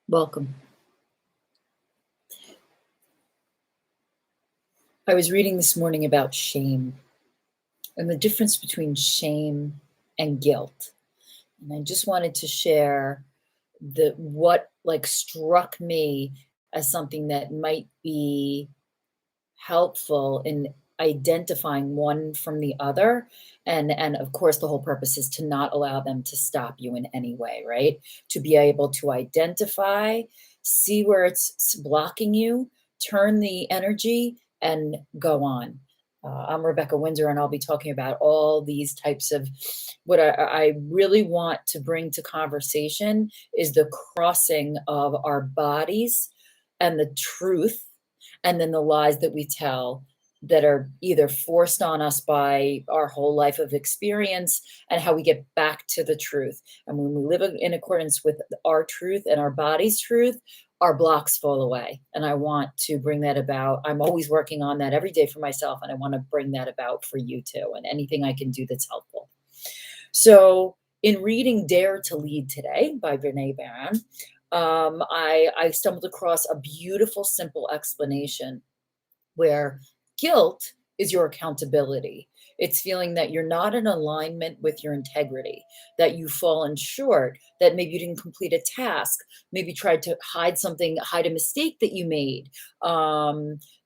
Welcome. I was reading this morning about shame and the difference between shame and guilt. And I just wanted to share the what struck me as something that might be helpful in identifying one from the other. And of course the whole purpose is to not allow them to stop you in any way, right? To be able to identify, see where blocking you, turn the energy and go on. I'm Rebecca Windsor, and I'll be talking about all these types of what I really want to bring to conversation is the crossing of our bodies and the truth, and then the lies that we tell that are either forced on us by our whole life of experience, and how we get back to the truth. And when we live in accordance with our truth and our body's truth, our blocks fall away. And I want to bring that about. I'm always working on that every day for myself, and I want to bring that about for you too, and anything I can do that's helpful. So, in reading Dare to Lead today by Brene Brown, I stumbled across a beautiful, simple explanation where guilt is your accountability. It's feeling that you're not in alignment with your integrity, that you've fallen short, that maybe you didn't complete a task, maybe tried to hide something, hide a mistake that you made.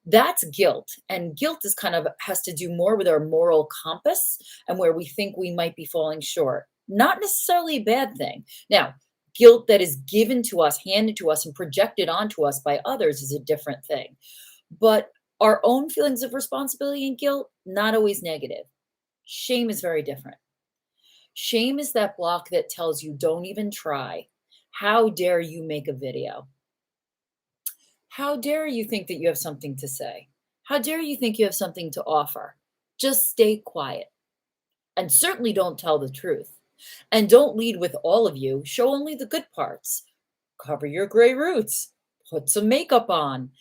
That's guilt. And guilt is kind of has to do more with our moral compass and where we think we might be falling short. Not necessarily a bad thing. Now, guilt that is given to us, handed to us, and projected onto us by others is a different thing. But our own feelings of responsibility and guilt, not always negative. Shame is very different. Shame is that block that tells you, don't even try. How dare you make a video? How dare you think that you have something to say? How dare you think you have something to offer? Just stay quiet. And certainly don't tell the truth. And don't lead with all of you. Show only the good parts. Cover your gray roots. Put some makeup on.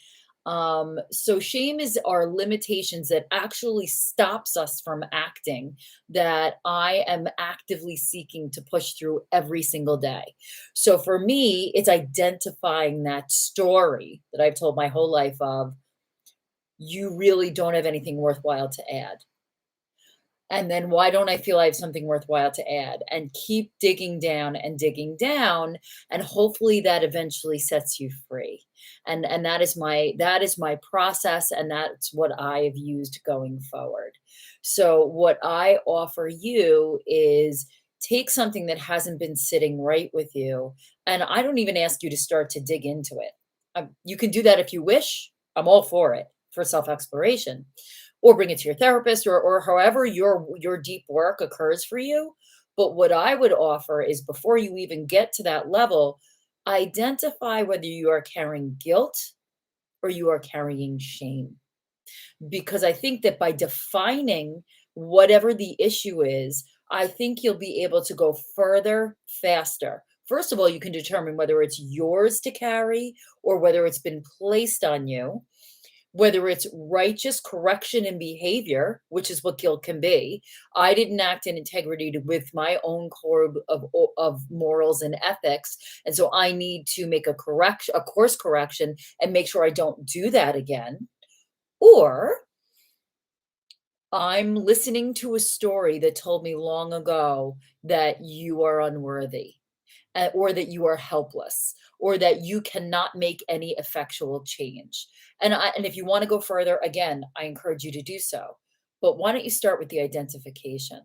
So shame is our limitations that actually stops us from acting that I am actively seeking to push through every single day. So for me, it's identifying that story that I've told my whole life of you really don't have anything worthwhile to add. And then why don't I feel I have something worthwhile to add? And keep digging down, and hopefully that eventually sets you free. And that is my process, and that's what I have used going forward. So what I offer you is take something that hasn't been sitting right with you, and I don't even ask you to start to dig into it. You can do that if you wish. I'm all for it for self exploration, or bring it to your therapist, or however your deep work occurs for you. But what I would offer is before you even get to that level, identify whether you are carrying guilt or you are carrying shame. Because I think that by defining whatever the issue is, I think you'll be able to go further faster. First of all, you can determine whether it's yours to carry or whether it's been placed on you, whether it's righteous correction in behavior, which is what guilt can be. I didn't act in integrity with my own code of morals and ethics. And so I need to make a course correction and make sure I don't do that again. Or I'm listening to a story that told me long ago that you are unworthy, or that you are helpless, or that you cannot make any effectual change. And if you want to go further, again, I encourage you to do so. But why don't you start with the identification?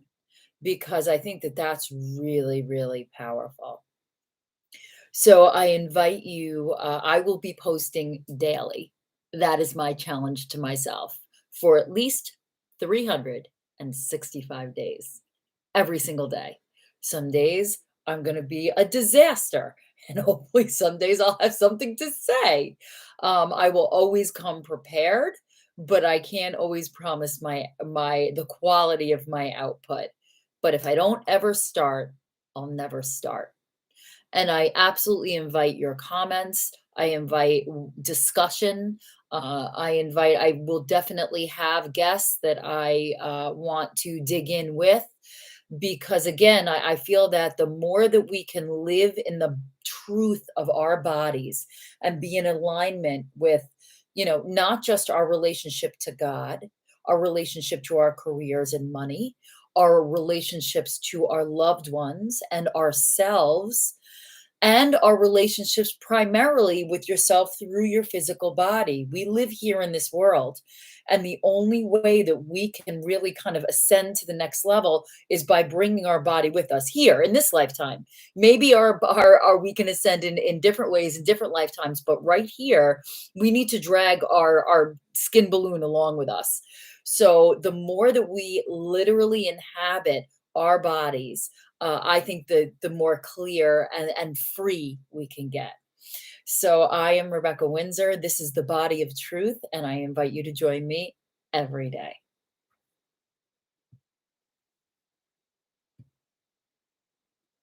Because I think that that's really, really powerful. So I invite you, I will be posting daily. That is my challenge to myself for at least 365 days, every single day. Some days I'm going to be a disaster, and hopefully some days I'll have something to say. I will always come prepared, but I can't always promise the quality of my output. But if I don't ever start, I'll never start. And I absolutely invite your comments. I invite discussion. I will definitely have guests that I want to dig in with, because again, I feel that the more that we can live in the truth of our bodies and be in alignment with, not just our relationship to God, our relationship to our careers and money, our relationships to our loved ones and ourselves, and our relationships primarily with yourself through your physical body. We live here in this world. And the only way that we can really kind of ascend to the next level is by bringing our body with us here in this lifetime. Maybe our we can ascend in different ways in different lifetimes, but right here, we need to drag our skin balloon along with us. So the more that we literally inhabit our bodies, I think the more clear and free we can get. So I am Rebecca Windsor. This is the Body of Truth, and I invite you to join me every day.